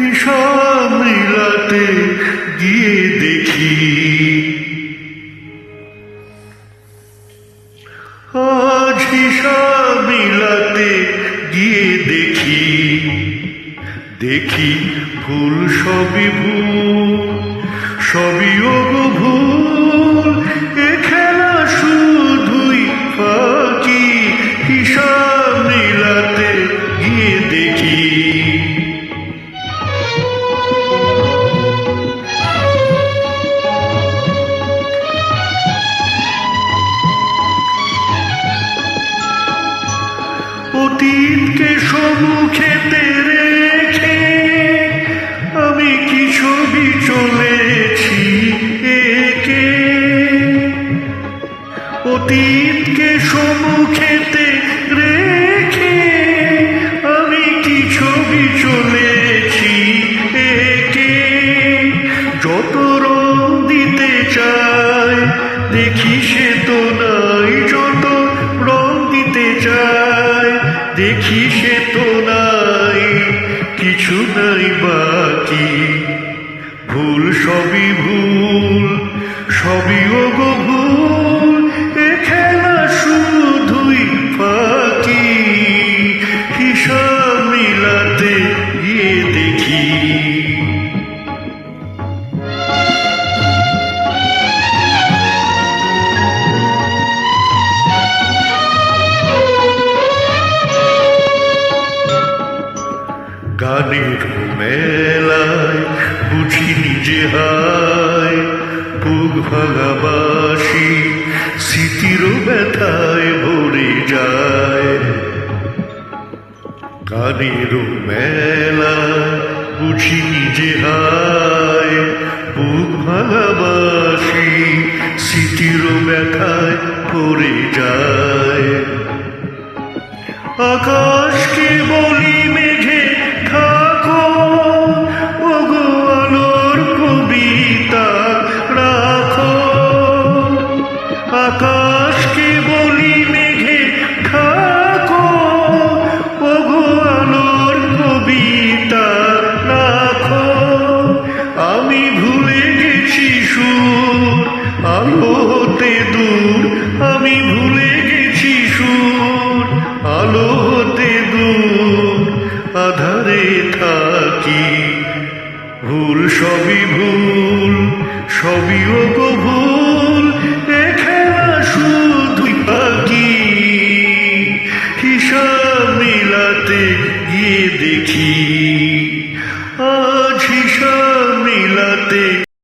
হিসাব মিলাতে গিয়ে দেখি আজ হিসাব মিলাতে গিয়ে দেখি দেখি ভুল সবই ভুল সবই ওগো ভুল এ খেলা শুধুই ফাঁকি হিসাব মিলাতে গিয়ে দেখি অতীতকে সম্মুখেতে রেখে আমি কি ছবি চলেছি একে অতীতকে সম্মুখেতে রেখে আমি কি ছবি চলেছি একে যত রং দিতে চাই দেখি সে তো নাই যত রং দিতে চাই দেখি সে তো নাই কিছু নাই বাকি ভুল সবই ভুল সবই ওগো ভুল এ খেলা শুধুই ফাঁকি হিসাব মিলাতে গিয়ে দেখি গানের মেলায় বুঝি নিজে হায় বুক ভাঙাবাসি স্মৃতির ব্যথায় ভরে যায় গানের মেলায় বুঝি নিজে হায় বুক ভাঙাবাসি স্মৃতির ব্যথায় ভরে যায় আকাশকে বলি মেঘে থাকো ওগো আলোর কবিতা রাখো আকাশকে বলি মেঘে থাকো ওগো আলোর কবিতা রাখো আমি ভুলে গেছি সুর আলো হতে দূর আমি ভুলে গেছি সুর আলো হতে দূর আধারে থাকি ভুল সবই ওগো ভুল এ খেলা শুধুই ফাঁকি হিসাব মিলাতে গিয়ে দেখি আজ হিসাব মিলাতে